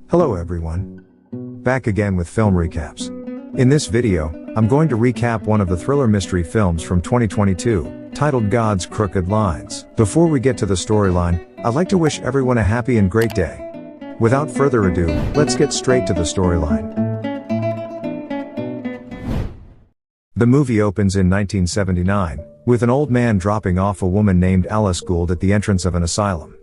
Hello everyone. Back again with film recaps. In this video, I'm going to recap one of the thriller mystery films from 2022, titled God's Crooked Lines. Before we get to the storyline, I'd like to wish everyone a happy and great day. Without further ado, let's get straight to the storyline. The movie opens in 1979, with an old man dropping off a woman named Alice Gould at the entrance of an asylum.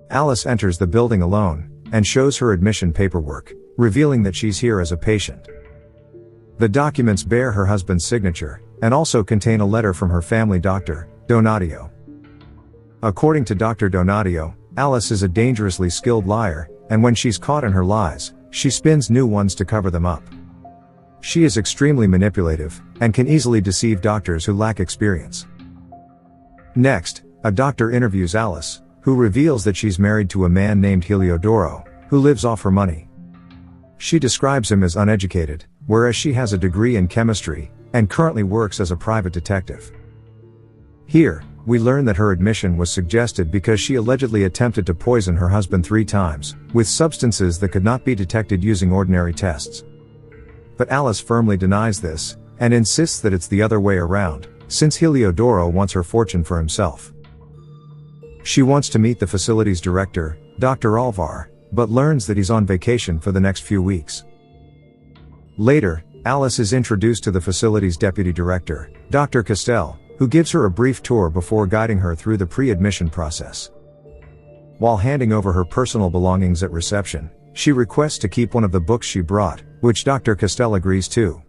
Alice enters the building alone, and shows her admission paperwork, revealing that she's here as a patient. The documents bear her husband's signature, and also contain a letter from her family doctor, Donatio. According to Dr. Donatio, Alice is a dangerously skilled liar, and when she's caught in her lies, she spins new ones to cover them up. She is extremely manipulative, and can easily deceive doctors who lack experience. Next, a doctor interviews Alice, who reveals that she's married to a man named Heliodoro, who lives off her money. She describes him as uneducated, whereas she has a degree in chemistry, and currently works as a private detective. Here, we learn that her admission was suggested because she allegedly attempted to poison her husband 3 times, with substances that could not be detected using ordinary tests. But Alice firmly denies this, and insists that it's the other way around, since Heliodoro wants her fortune for himself. She wants to meet the facility's director, Dr. Alvar, but learns that he's on vacation for the next few weeks. Later, Alice is introduced to the facility's deputy director, Dr. Castell, who gives her a brief tour before guiding her through the pre-admission process. While handing over her personal belongings at reception, she requests to keep one of the books she brought, which Dr. Castell agrees to.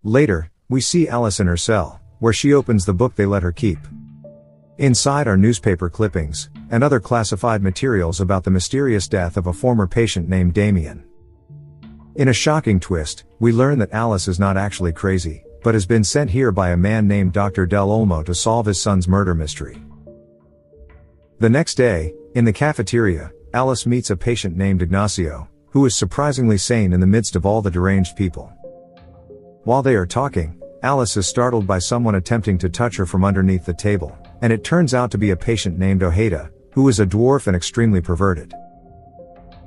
Later, we see Alice in her cell, where she opens the book they let her keep. Inside are newspaper clippings, and other classified materials about the mysterious death of a former patient named Damien. In a shocking twist, we learn that Alice is not actually crazy, but has been sent here by a man named Dr. Del Olmo to solve his son's murder mystery. The next day, in the cafeteria, Alice meets a patient named Ignacio, who is surprisingly sane in the midst of all the deranged people. While they are talking, Alice is startled by someone attempting to touch her from underneath the table, and it turns out to be a patient named Ojeda, who is a dwarf and extremely perverted.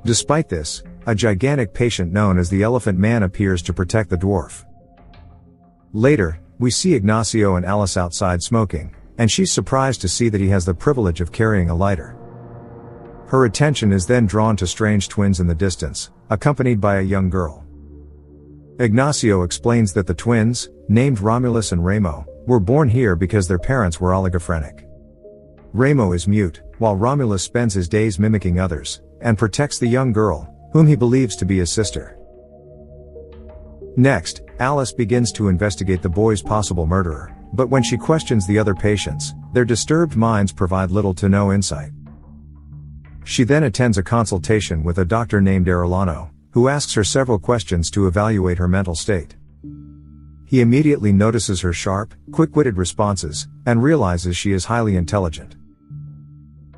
Despite this, a gigantic patient known as the Elephant Man appears to protect the dwarf. Later, we see Ignacio and Alice outside smoking, and she's surprised to see that he has the privilege of carrying a lighter. Her attention is then drawn to strange twins in the distance, accompanied by a young girl. Ignacio explains that the twins, named Romulus and Remo, were born here because their parents were oligophrenic. Remo is mute, while Romulus spends his days mimicking others, and protects the young girl, whom he believes to be his sister. Next, Alice begins to investigate the boy's possible murderer, but when she questions the other patients, their disturbed minds provide little to no insight. She then attends a consultation with a doctor named Arellano, who asks her several questions to evaluate her mental state. He immediately notices her sharp, quick-witted responses, and realizes she is highly intelligent.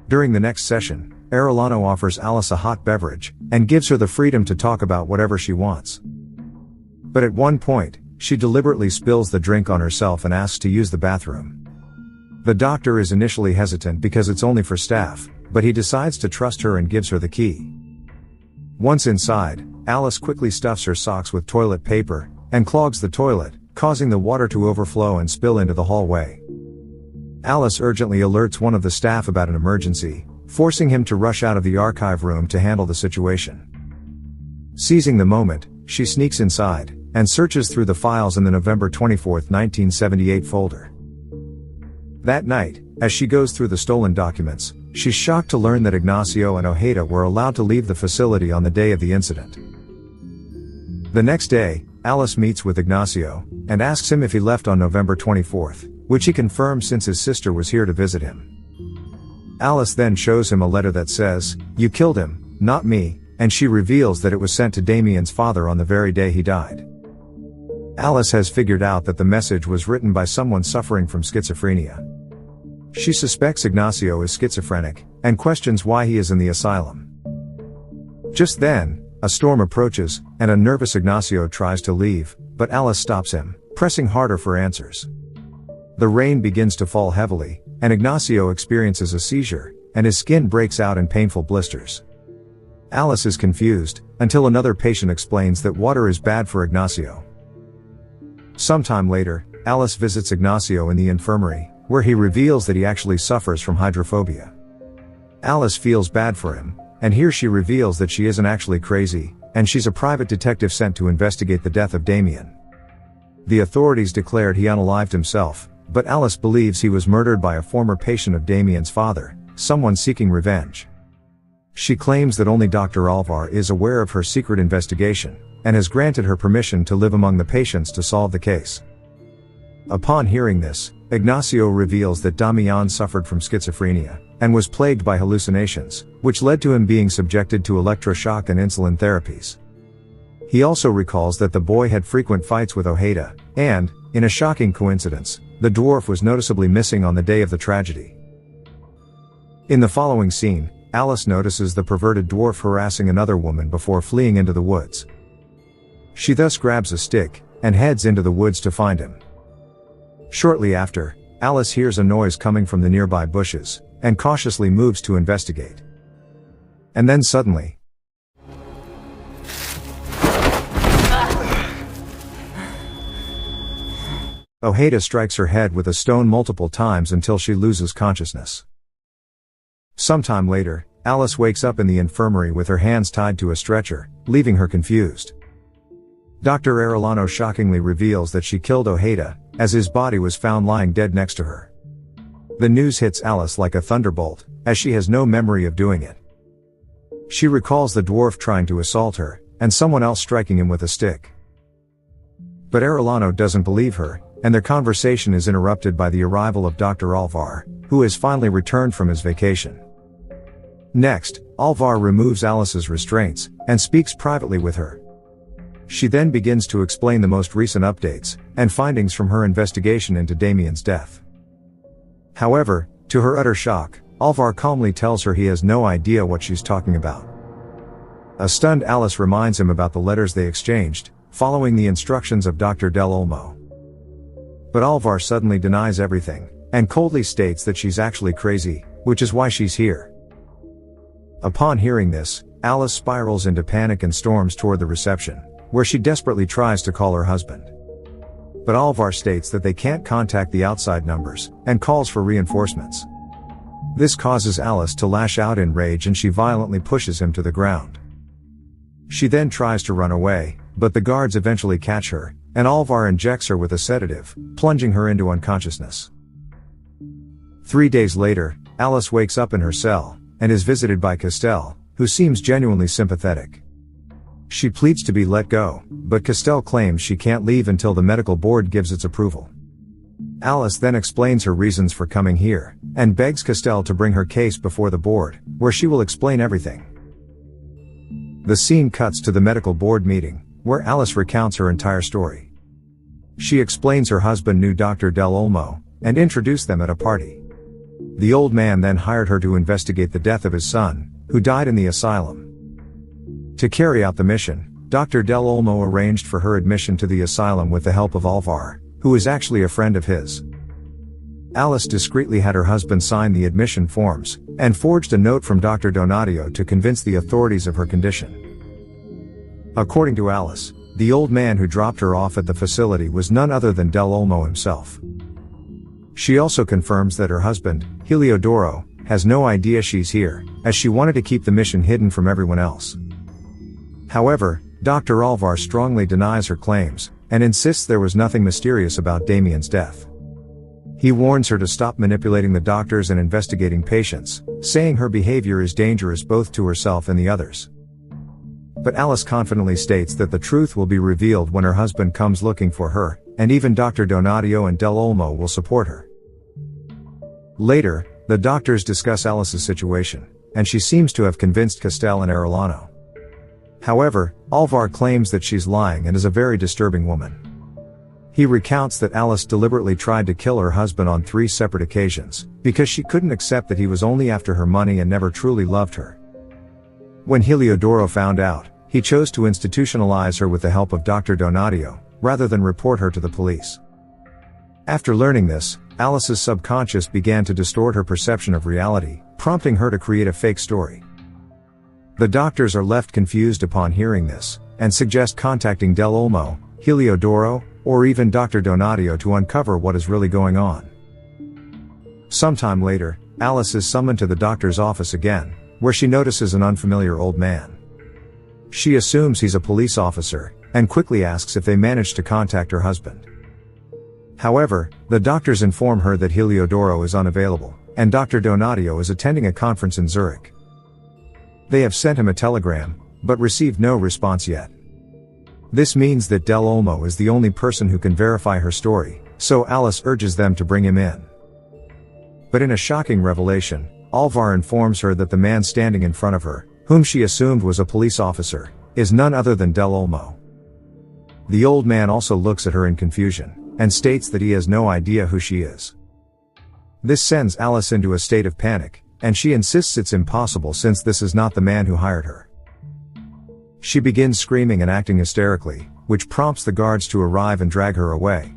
During the next session, Arellano offers Alice a hot beverage, and gives her the freedom to talk about whatever she wants. But at one point, she deliberately spills the drink on herself and asks to use the bathroom. The doctor is initially hesitant because it's only for staff, but he decides to trust her and gives her the key. Once inside, Alice quickly stuffs her socks with toilet paper, and clogs the toilet, causing the water to overflow and spill into the hallway. Alice urgently alerts one of the staff about an emergency, forcing him to rush out of the archive room to handle the situation. Seizing the moment, she sneaks inside, and searches through the files in the November 24, 1978 folder. That night, as she goes through the stolen documents, she's shocked to learn that Ignacio and Ojeda were allowed to leave the facility on the day of the incident. The next day, Alice meets with Ignacio, and asks him if he left on November 24th, which he confirms since his sister was here to visit him. Alice then shows him a letter that says, "You killed him, not me," and she reveals that it was sent to Damien's father on the very day he died. Alice has figured out that the message was written by someone suffering from schizophrenia. She suspects Ignacio is schizophrenic, and questions why he is in the asylum. Just then, a storm approaches, and a nervous Ignacio tries to leave, but Alice stops him, pressing harder for answers. The rain begins to fall heavily, and Ignacio experiences a seizure, and his skin breaks out in painful blisters. Alice is confused, until another patient explains that water is bad for Ignacio. Sometime later, Alice visits Ignacio in the infirmary, where he reveals that he actually suffers from hydrophobia. Alice feels bad for him, and here she reveals that she isn't actually crazy, and she's a private detective sent to investigate the death of Damien. The authorities declared he unalived himself, but Alice believes he was murdered by a former patient of Damien's father, someone seeking revenge. She claims that only Dr. Alvar is aware of her secret investigation, and has granted her permission to live among the patients to solve the case. Upon hearing this, Ignacio reveals that Damian suffered from schizophrenia, and was plagued by hallucinations, which led to him being subjected to electroshock and insulin therapies. He also recalls that the boy had frequent fights with Ojeda, and, in a shocking coincidence, the dwarf was noticeably missing on the day of the tragedy. In the following scene, Alice notices the perverted dwarf harassing another woman before fleeing into the woods. She thus grabs a stick, and heads into the woods to find him. Shortly after, Alice hears a noise coming from the nearby bushes, and cautiously moves to investigate. And then suddenly, Ojeda strikes her head with a stone multiple times until she loses consciousness. Sometime later, Alice wakes up in the infirmary with her hands tied to a stretcher, leaving her confused. Dr. Arellano shockingly reveals that she killed Ojeda, as his body was found lying dead next to her. The news hits Alice like a thunderbolt, as she has no memory of doing it. She recalls the dwarf trying to assault her, and someone else striking him with a stick. But Arellano doesn't believe her, and their conversation is interrupted by the arrival of Dr. Alvar, who has finally returned from his vacation. Next, Alvar removes Alice's restraints, and speaks privately with her. She then begins to explain the most recent updates, and findings from her investigation into Damien's death. However, to her utter shock, Alvar calmly tells her he has no idea what she's talking about. A stunned Alice reminds him about the letters they exchanged, following the instructions of Dr. Del Olmo. But Alvar suddenly denies everything, and coldly states that she's actually crazy, which is why she's here. Upon hearing this, Alice spirals into panic and storms toward the reception, where she desperately tries to call her husband. But Alvar states that they can't contact the outside numbers, and calls for reinforcements. This causes Alice to lash out in rage, and she violently pushes him to the ground. She then tries to run away, but the guards eventually catch her, and Alvar injects her with a sedative, plunging her into unconsciousness. 3 days later, Alice wakes up in her cell, and is visited by Castell, who seems genuinely sympathetic. She pleads to be let go, but Castell claims she can't leave until the medical board gives its approval. Alice then explains her reasons for coming here, and begs Castell to bring her case before the board, where she will explain everything. The scene cuts to the medical board meeting, where Alice recounts her entire story. She explains her husband knew Dr. Del Olmo, and introduced them at a party. The old man then hired her to investigate the death of his son, who died in the asylum. To carry out the mission, Dr. Del Olmo arranged for her admission to the asylum with the help of Alvar, who is actually a friend of his. Alice discreetly had her husband sign the admission forms, and forged a note from Dr. Donadio to convince the authorities of her condition. According to Alice, the old man who dropped her off at the facility was none other than Del Olmo himself. She also confirms that her husband, Heliodoro, has no idea she's here, as she wanted to keep the mission hidden from everyone else. However, Dr. Alvar strongly denies her claims, and insists there was nothing mysterious about Damien's death. He warns her to stop manipulating the doctors and investigating patients, saying her behavior is dangerous both to herself and the others. But Alice confidently states that the truth will be revealed when her husband comes looking for her, and even Dr. Donadio and Del Olmo will support her. Later, the doctors discuss Alice's situation, and she seems to have convinced Castell and Arellano. However, Alvar claims that she's lying and is a very disturbing woman. He recounts that Alice deliberately tried to kill her husband on 3 separate occasions, because she couldn't accept that he was only after her money and never truly loved her. When Heliodoro found out, he chose to institutionalize her with the help of Dr. Donadio, rather than report her to the police. After learning this, Alice's subconscious began to distort her perception of reality, prompting her to create a fake story. The doctors are left confused upon hearing this, and suggest contacting Del Olmo, Heliodoro, or even Dr. Donadio to uncover what is really going on. Sometime later, Alice is summoned to the doctor's office again, where she notices an unfamiliar old man. She assumes he's a police officer, and quickly asks if they managed to contact her husband. However, the doctors inform her that Heliodoro is unavailable, and Dr. Donadio is attending a conference in Zurich. They have sent him a telegram, but received no response yet. This means that Del Olmo is the only person who can verify her story, so Alice urges them to bring him in. But in a shocking revelation, Alvar informs her that the man standing in front of her, whom she assumed was a police officer, is none other than Del Olmo. The old man also looks at her in confusion, and states that he has no idea who she is. This sends Alice into a state of panic, and she insists it's impossible since this is not the man who hired her. She begins screaming and acting hysterically, which prompts the guards to arrive and drag her away.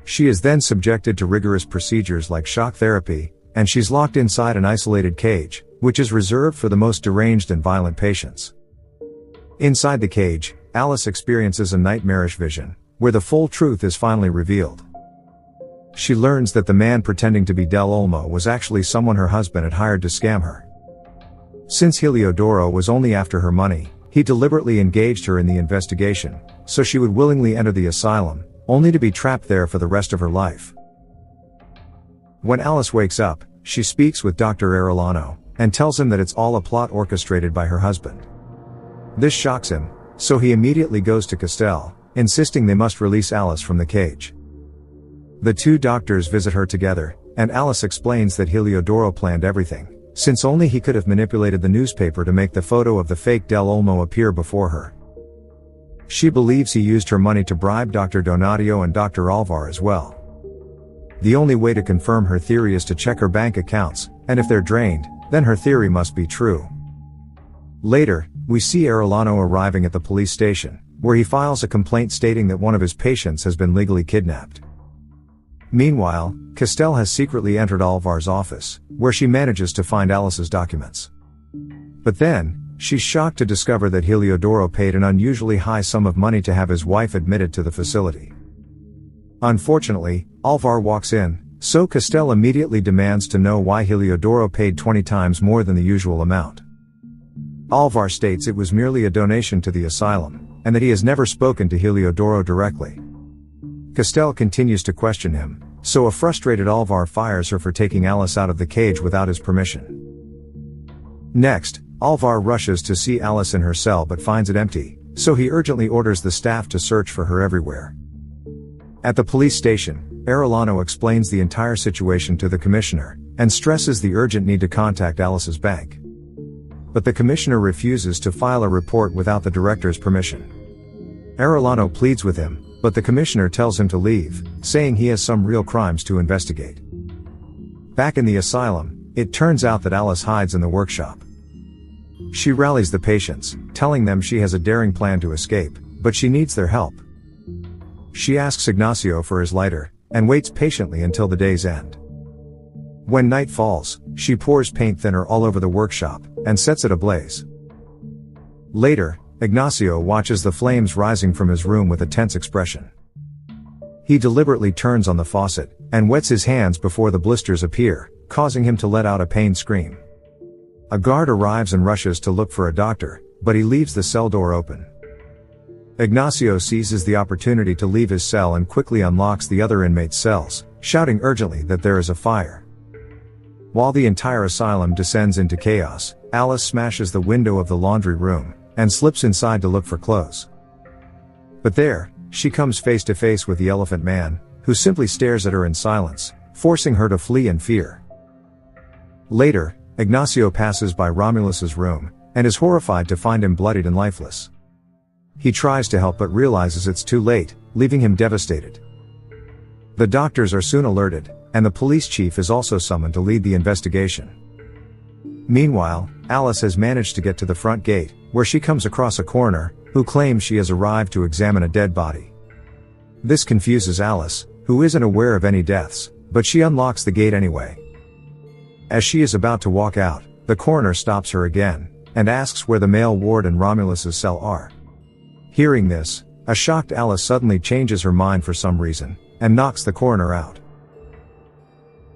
She is then subjected to rigorous procedures like shock therapy, and she's locked inside an isolated cage, which is reserved for the most deranged and violent patients. Inside the cage, Alice experiences a nightmarish vision, where the full truth is finally revealed. She learns that the man pretending to be Del Olmo was actually someone her husband had hired to scam her. Since Heliodoro was only after her money, he deliberately engaged her in the investigation, so she would willingly enter the asylum, only to be trapped there for the rest of her life. When Alice wakes up, she speaks with Dr. Arellano, and tells him that it's all a plot orchestrated by her husband. This shocks him, so he immediately goes to Castell, insisting they must release Alice from the cage. The two doctors visit her together, and Alice explains that Heliodoro planned everything, since only he could have manipulated the newspaper to make the photo of the fake Del Olmo appear before her. She believes he used her money to bribe Dr. Donadio and Dr. Alvar as well. The only way to confirm her theory is to check her bank accounts, and if they're drained, then her theory must be true. Later, we see Arellano arriving at the police station, where he files a complaint stating that one of his patients has been legally kidnapped. Meanwhile, Castell has secretly entered Alvar's office, where she manages to find Alice's documents. But then, she's shocked to discover that Heliodoro paid an unusually high sum of money to have his wife admitted to the facility. Unfortunately, Alvar walks in, so Castell immediately demands to know why Heliodoro paid 20 times more than the usual amount. Alvar states it was merely a donation to the asylum, and that he has never spoken to Heliodoro directly. Castell continues to question him, so a frustrated Alvar fires her for taking Alice out of the cage without his permission. Next, Alvar rushes to see Alice in her cell but finds it empty, so he urgently orders the staff to search for her everywhere. At the police station, Arellano explains the entire situation to the commissioner, and stresses the urgent need to contact Alice's bank. But the commissioner refuses to file a report without the director's permission. Arellano pleads with him, but the commissioner tells him to leave, saying he has some real crimes to investigate. Back in the asylum, it turns out that Alice hides in the workshop. She rallies the patients, telling them she has a daring plan to escape, but she needs their help. She asks Ignacio for his lighter, and waits patiently until the day's end. When night falls, she pours paint thinner all over the workshop, and sets it ablaze. Later, Ignacio watches the flames rising from his room with a tense expression. He deliberately turns on the faucet, and wets his hands before the blisters appear, causing him to let out a pained scream. A guard arrives and rushes to look for a doctor, but he leaves the cell door open. Ignacio seizes the opportunity to leave his cell and quickly unlocks the other inmates' cells, shouting urgently that there is a fire. While the entire asylum descends into chaos, Alice smashes the window of the laundry room, and slips inside to look for clothes. But there, she comes face to face with the Elephant Man, who simply stares at her in silence, forcing her to flee in fear. Later, Ignacio passes by Romulus's room, and is horrified to find him bloodied and lifeless. He tries to help but realizes it's too late, leaving him devastated. The doctors are soon alerted, and the police chief is also summoned to lead the investigation. Meanwhile, Alice has managed to get to the front gate, where she comes across a coroner, who claims she has arrived to examine a dead body. This confuses Alice, who isn't aware of any deaths, but she unlocks the gate anyway. As she is about to walk out, the coroner stops her again, and asks where the male ward and Romulus's cell are. Hearing this, a shocked Alice suddenly changes her mind for some reason, and knocks the coroner out.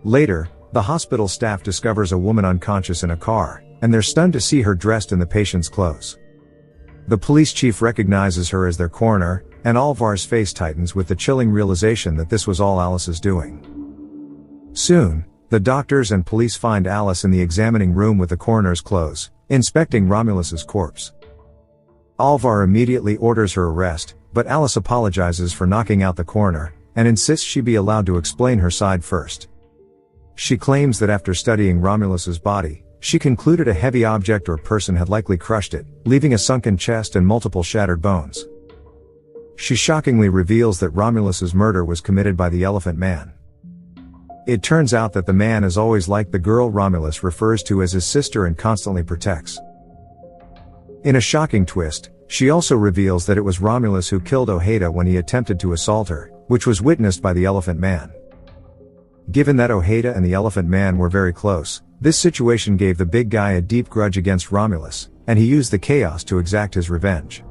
Later, the hospital staff discovers a woman unconscious in a car, and they're stunned to see her dressed in the patient's clothes. The police chief recognizes her as their coroner, and Alvar's face tightens with the chilling realization that this was all Alice's doing. Soon, the doctors and police find Alice in the examining room with the coroner's clothes, inspecting Romulus's corpse. Alvar immediately orders her arrest, but Alice apologizes for knocking out the coroner, and insists she be allowed to explain her side first. She claims that after studying Romulus's body, she concluded a heavy object or person had likely crushed it, leaving a sunken chest and multiple shattered bones. She shockingly reveals that Romulus's murder was committed by the Elephant Man. It turns out that the man is always like the girl Romulus refers to as his sister and constantly protects. In a shocking twist, she also reveals that it was Romulus who killed Ojeda when he attempted to assault her, which was witnessed by the Elephant Man. Given that Ojeda and the Elephant Man were very close, this situation gave the big guy a deep grudge against Romulus, and he used the chaos to exact his revenge.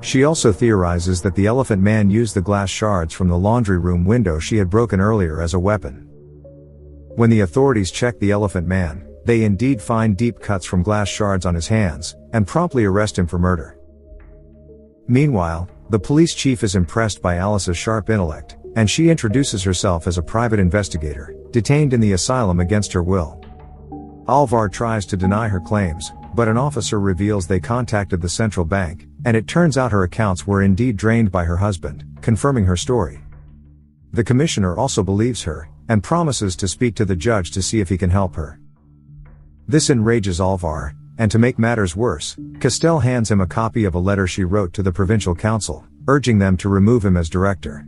She also theorizes that the Elephant Man used the glass shards from the laundry room window she had broken earlier as a weapon. When the authorities check the Elephant Man, they indeed find deep cuts from glass shards on his hands, and promptly arrest him for murder. Meanwhile, the police chief is impressed by Alice's sharp intellect, and she introduces herself as a private investigator, detained in the asylum against her will. Alvar tries to deny her claims, but an officer reveals they contacted the central bank, and it turns out her accounts were indeed drained by her husband, confirming her story. The commissioner also believes her, and promises to speak to the judge to see if he can help her. This enrages Alvar, and to make matters worse, Castell hands him a copy of a letter she wrote to the provincial council, urging them to remove him as director.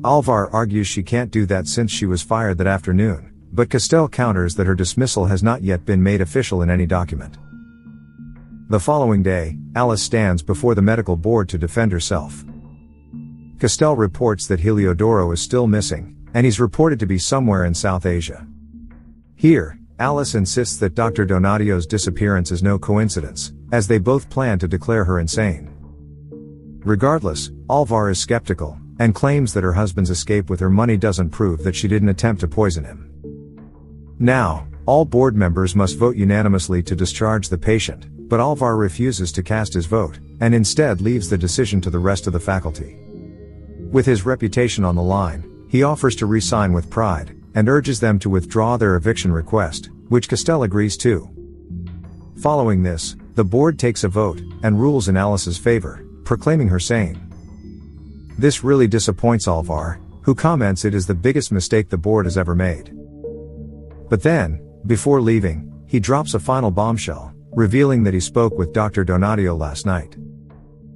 Alvar argues she can't do that since she was fired that afternoon, but Castell counters that her dismissal has not yet been made official in any document. The following day, Alice stands before the medical board to defend herself. Castell reports that Heliodoro is still missing, and he's reported to be somewhere in South Asia. Here, Alice insists that Dr. Donatio's disappearance is no coincidence, as they both plan to declare her insane. Regardless, Alvar is skeptical, and claims that her husband's escape with her money doesn't prove that she didn't attempt to poison him. Now, all board members must vote unanimously to discharge the patient, but Alvar refuses to cast his vote, and instead leaves the decision to the rest of the faculty. With his reputation on the line, he offers to re-sign with pride, and urges them to withdraw their eviction request, which Castell agrees to. Following this, the board takes a vote, and rules in Alice's favor, proclaiming her sane. This really disappoints Alvar, who comments it is the biggest mistake the board has ever made. But then, before leaving, he drops a final bombshell, revealing that he spoke with Dr. Donatio last night.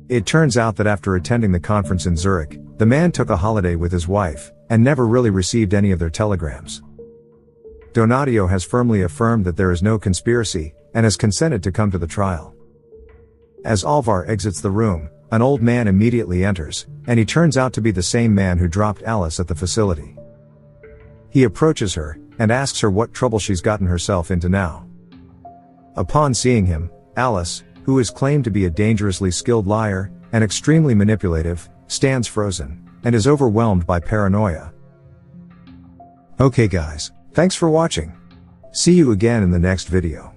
It turns out that after attending the conference in Zurich, the man took a holiday with his wife, and never really received any of their telegrams. Donatio has firmly affirmed that there is no conspiracy, and has consented to come to the trial. As Alvar exits the room, an old man immediately enters, and he turns out to be the same man who dropped Alice at the facility. He approaches her, and asks her what trouble she's gotten herself into now. Upon seeing him, Alice, who is claimed to be a dangerously skilled liar, and extremely manipulative, stands frozen, and is overwhelmed by paranoia. Okay guys, thanks for watching. See you again in the next video.